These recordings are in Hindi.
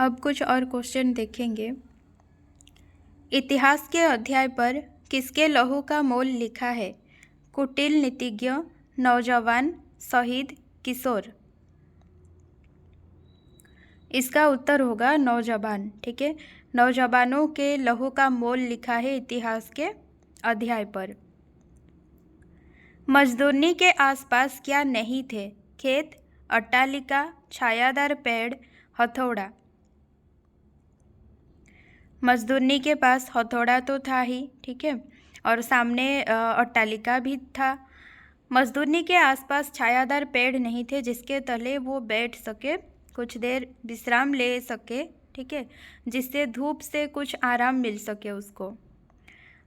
अब कुछ और क्वेश्चन देखेंगे। इतिहास के अध्याय पर किसके लहू का मोल लिखा है? कुटिल नीतिज्ञ, नौजवान, शहीद, किशोर। इसका उत्तर होगा नौजवान। ठीक है, नौजवानों के लहू का मोल लिखा है इतिहास के अध्याय पर। मजदूरनी के आसपास क्या नहीं थे? खेत, अट्टालिका, छायादार पेड़, हथौड़ा। मजदूरनी के पास हथौड़ा तो था ही, ठीक है, और सामने अट्टालिका भी था। मजदूरनी के आसपास छायादार पेड़ नहीं थे जिसके तले वो बैठ सके, कुछ देर विश्राम ले सके, ठीक है, जिससे धूप से कुछ आराम मिल सके उसको।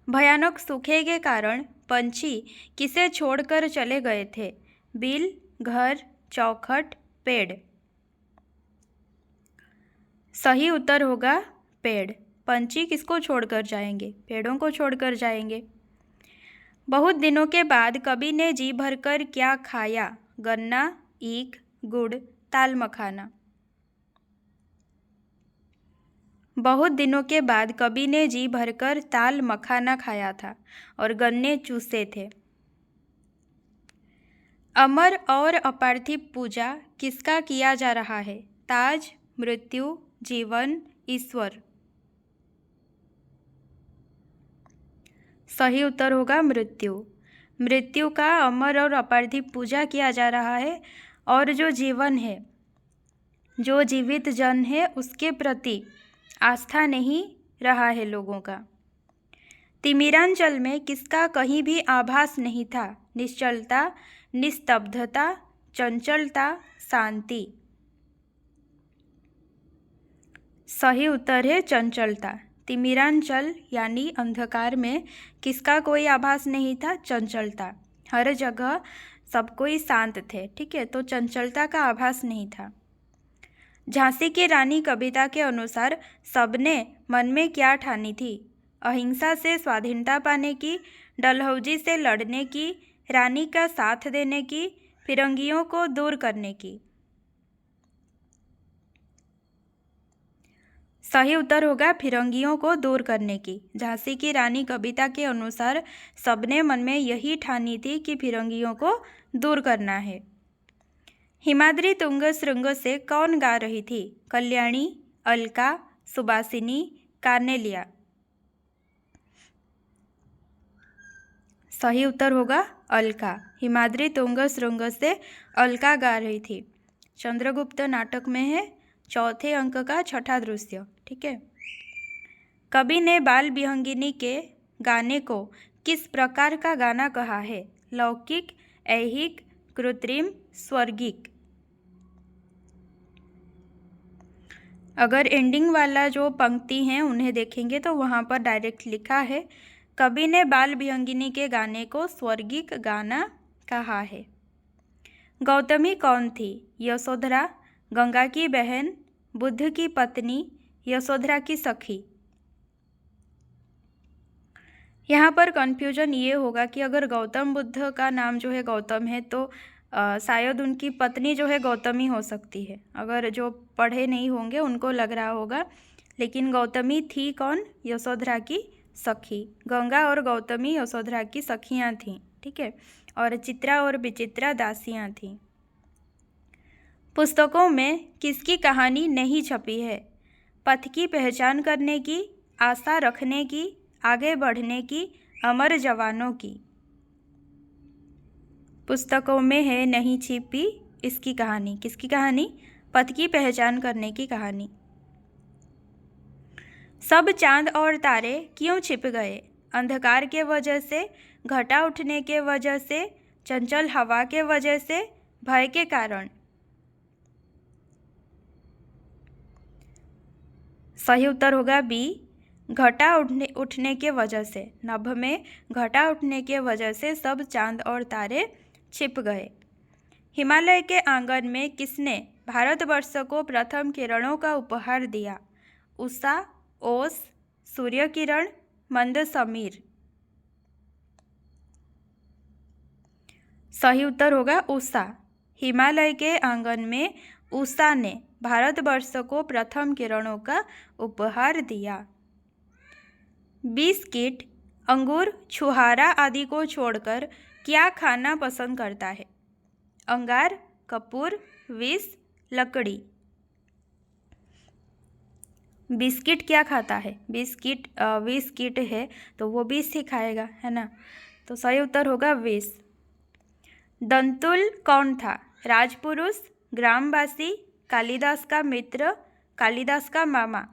भयानक सूखे के कारण पंछी किसे छोड़कर चले गए थे? बिल, घर, चौखट, पेड़। सही उत्तर होगा पेड़। पंछी किसको छोड़कर जाएंगे? पेड़ों को छोड़कर जाएंगे। बहुत दिनों के बाद कवि ने जी भरकर क्या खाया? गन्ना, ईख, गुड़, ताल मखाना। बहुत दिनों के बाद कवि ने जी भरकर ताल मखाना खाया था और गन्ने चूसे थे। अमर और अपार्थिव पूजा किसका किया जा रहा है? ताज, मृत्यु, जीवन, ईश्वर। सही उत्तर होगा मृत्यु। मृत्यु का अमर और अपार्थिव पूजा किया जा रहा है, और जो जीवन है, जो जीवित जन है, उसके प्रति आस्था नहीं रहा है लोगों का। तिमिरांचल में किसका कहीं भी आभास नहीं था? निश्चलता, निस्तब्धता, चंचलता, शांति। सही उत्तर है चंचलता। तिमिरांचल यानी अंधकार में किसका कोई आभास नहीं था? चंचलता। हर जगह सब कोई शांत थे, ठीक है, तो चंचलता का आभास नहीं था। झांसी की रानी कविता के अनुसार सबने मन में क्या ठानी थी? अहिंसा से स्वाधीनता पाने की, डलहौजी से लड़ने की, रानी का साथ देने की, फिरंगियों को दूर करने की। सही उत्तर होगा फिरंगियों को दूर करने की। झांसी की रानी कविता के अनुसार सबने मन में यही ठानी थी कि फिरंगियों को दूर करना है। हिमाद्री तुंग श्रृंग से कौन गा रही थी? कल्याणी, अलका, सुबासिनी, कार्नेलिया। सही उत्तर होगा अलका। हिमाद्री तुंग श्रृंग से अलका गा रही थी। चंद्रगुप्त नाटक में है, चौथे अंक का छठा दृश्य, ठीक है। कवि ने बाल विहंगिनी के गाने को किस प्रकार का गाना कहा है? लौकिक, ऐहिक, कृत्रिम, स्वर्गिक। अगर एंडिंग वाला जो पंक्ति हैं उन्हें देखेंगे तो वहाँ पर डायरेक्ट लिखा है, कवि ने बाल विहंगिनी के गाने को स्वर्गिक गाना कहा है। गौतमी कौन थी? यशोधरा, गंगा की बहन, बुद्ध की पत्नी, यशोधरा की सखी। यहाँ पर कन्फ्यूजन ये होगा कि अगर गौतम बुद्ध का नाम जो है गौतम है तो शायद उनकी पत्नी जो है गौतमी हो सकती है। अगर जो पढ़े नहीं होंगे उनको लग रहा होगा, लेकिन गौतमी थी कौन? यशोधरा की सखी। गंगा और गौतमी यशोधरा की सखियाँ थीं, ठीक है, और चित्रा और विचित्रा दासियाँ थीं। पुस्तकों में किसकी कहानी नहीं छपी है? पथ की पहचान करने की, आशा रखने की, आगे बढ़ने की, अमर जवानों की। पुस्तकों में है नहीं छिपी इसकी कहानी। किसकी कहानी? पथ की पहचान करने की कहानी। सब चांद और तारे क्यों छिप गए? अंधकार के वजह से, घटा उठने के वजह से, चंचल हवा के वजह से, भय के कारण। सही उत्तर होगा बी, घटा उठने के वजह से। नभ में घटा उठने के वजह से सब चांद और तारे छिप गए। हिमालय के आंगन में किसने भारतवर्ष को प्रथम किरणों का उपहार दिया? उषा, ओस, सूर्य किरण, मंद समीर। सही उत्तर होगा उषा। हिमालय के आंगन में उषा ने भारतवर्ष को प्रथम किरणों का उपहार दिया। बिस्किट, अंगूर, छुहारा आदि को छोड़कर क्या खाना पसंद करता है? अंगार, कपूर, विष, लकड़ी। बिस्किट क्या खाता है? बिस्किट बिस्किट है तो वो विष ही खाएगा, है ना। तो सही उत्तर होगा विष। दंतुल कौन था? राजपुरुष, ग्रामवासी, कालिदास का मित्र, कालिदास का मामा।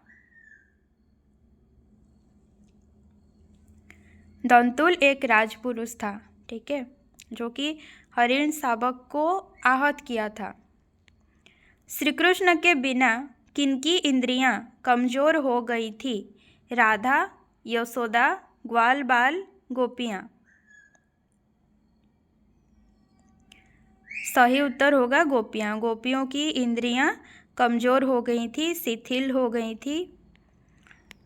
दंतुल एक राजपुरुष था, ठीक है, जो कि हरिण शावक को आहत किया था। श्री कृष्ण के बिना किनकी इंद्रियां कमजोर हो गई थी? राधा, यशोदा, ग्वाल बाल, गोपियां। सही उत्तर होगा गोपियां। गोपियों की इंद्रियां कमजोर हो गई थी, शिथिल हो गई थी।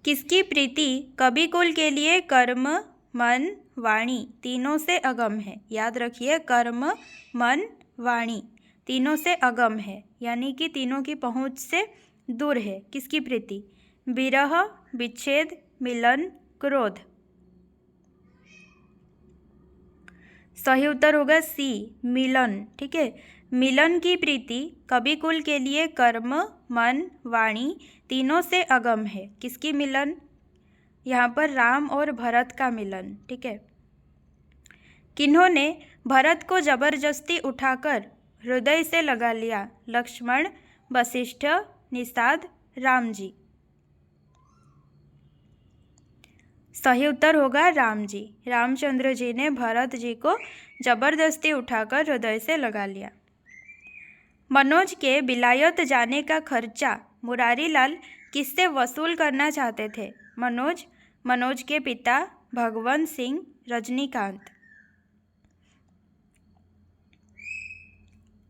किसकी प्रीति कविकुल के लिए कर्म, मन, वाणी तीनों से अगम है? याद रखिए, कर्म, मन, वाणी तीनों से अगम है, यानी कि तीनों की पहुंच से दूर है। किसकी प्रीति? विरह, विच्छेद, मिलन, क्रोध। सही उत्तर होगा सी, मिलन, ठीक है। मिलन की प्रीति कविकुल के लिए कर्म, मन, वाणी तीनों से अगम है। किसकी मिलन? यहाँ पर राम और भरत का मिलन, ठीक है। किन्होंने भरत को जबरदस्ती उठाकर हृदय से लगा लिया? लक्ष्मण, वशिष्ठ, निषाद, राम जी। सही उत्तर होगा राम जी। रामचंद्र जी ने भरत जी को जबरदस्ती उठाकर हृदय से लगा लिया। मनोज के विलायत जाने का खर्चा मुरारी लाल किससे वसूल करना चाहते थे? मनोज, मनोज के पिता, भगवंत सिंह, रजनीकांत।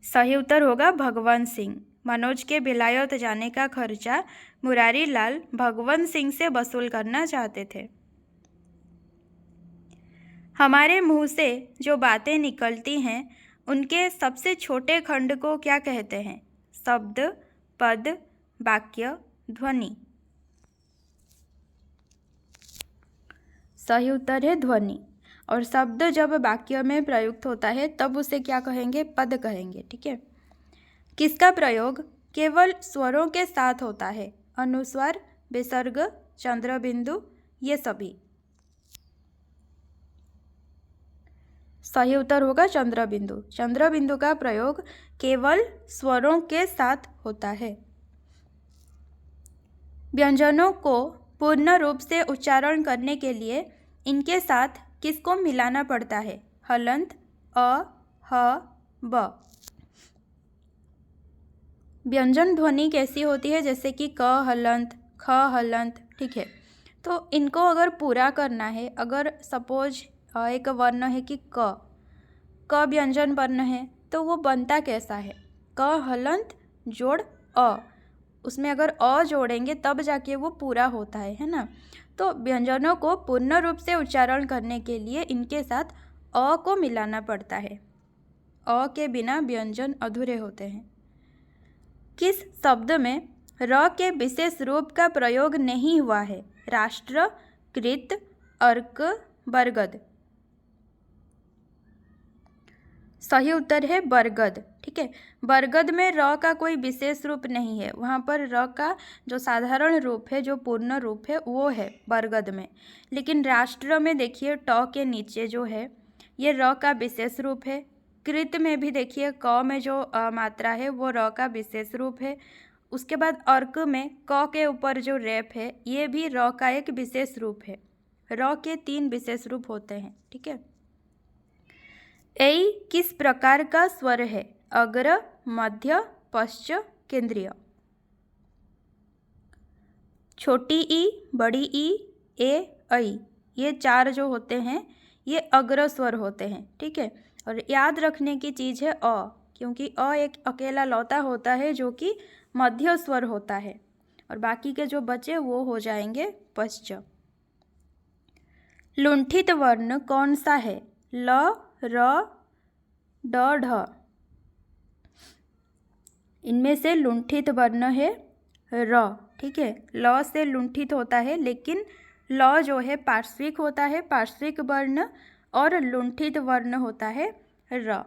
सही उत्तर होगा भगवंत सिंह। मनोज के विलायत जाने का खर्चा मुरारी लाल भगवंत सिंह से वसूल करना चाहते थे। हमारे मुंह से जो बातें निकलती हैं उनके सबसे छोटे खंड को क्या कहते हैं? शब्द, पद, वाक्य, ध्वनि। सही उत्तर है ध्वनि। और शब्द जब वाक्य में प्रयुक्त होता है तब उसे क्या कहेंगे? पद कहेंगे, ठीक है। किसका प्रयोग केवल स्वरों के साथ होता है? अनुस्वार, विसर्ग, चंद्रबिंदु, ये सभी। सही उत्तर होगा चंद्रबिंदु। चंद्रबिंदु का प्रयोग केवल स्वरों के साथ होता है। व्यंजनों को पूर्ण रूप से उच्चारण करने के लिए इनके साथ किसको मिलाना पड़ता है? हलंत, अ, ह, ब। व्यंजन ध्वनि कैसी होती है? जैसे कि क हलंत, ख हलंत, ठीक है। तो इनको अगर पूरा करना है, अगर सपोज एक वर्ण है कि क व्यंजन वर्ण है, तो वो बनता कैसा है? क हलंत जोड़ अ, उसमें अगर अ जोड़ेंगे तब जाके वो पूरा होता है ना। तो व्यंजनों को पूर्ण रूप से उच्चारण करने के लिए इनके साथ अ को मिलाना पड़ता है। अ के बिना व्यंजन अधूरे होते हैं। किस शब्द में र के विशेष रूप का प्रयोग नहीं हुआ है? राष्ट्र, कृत, अर्क, बरगद। सही उत्तर है बरगद, ठीक है। बरगद में र का कोई विशेष रूप नहीं है, वहाँ पर र का जो साधारण रूप है, जो पूर्ण रूप है, वो है बरगद में। लेकिन राष्ट्र में देखिए ट के नीचे जो है ये र का विशेष रूप है। कृत में भी देखिए क में जो मात्रा है वो र का विशेष रूप है। उसके बाद अर्क में क के ऊपर जो रेप है ये भी र का एक विशेष रूप है। र के 3 विशेष रूप होते हैं, ठीक है। ऐ किस प्रकार का स्वर है? अग्र, मध्य, पश्च, केंद्रीय। छोटी ई, बड़ी ई, ए, ऐ, ये 4 जो होते हैं ये अग्र स्वर होते हैं, ठीक है। और याद रखने की चीज़ है अ, क्योंकि अ एक अकेला लौता होता है जो कि मध्य स्वर होता है, और बाकी के जो बचे वो हो जाएंगे पश्च। लुंठित वर्ण कौन सा है? ल, र, ड, ढ। इनमें से लुंठित वर्ण है र। ठीक है, ल से लुंठित होता है, लेकिन ल जो है पार्श्विक होता है, पार्श्विक वर्ण, और लुंठित वर्ण होता है र।